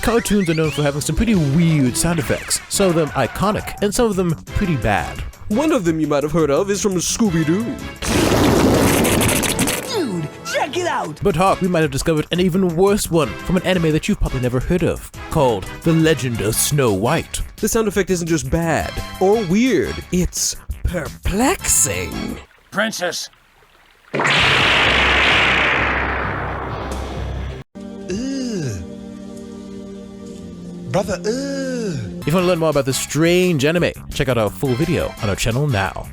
Cartoons are known for having some pretty weird sound effects, some of them iconic, and some of them pretty bad. One of them you might have heard of is from Scooby-Doo. Dude, check it out! But Hawk, we might have discovered an even worse one from an anime that you've probably never heard of, called The Legend of Snow White. The sound effect isn't just bad or weird, it's perplexing. Princess. Brother, If you want to learn more about this strange anime, check out our full video on our channel now.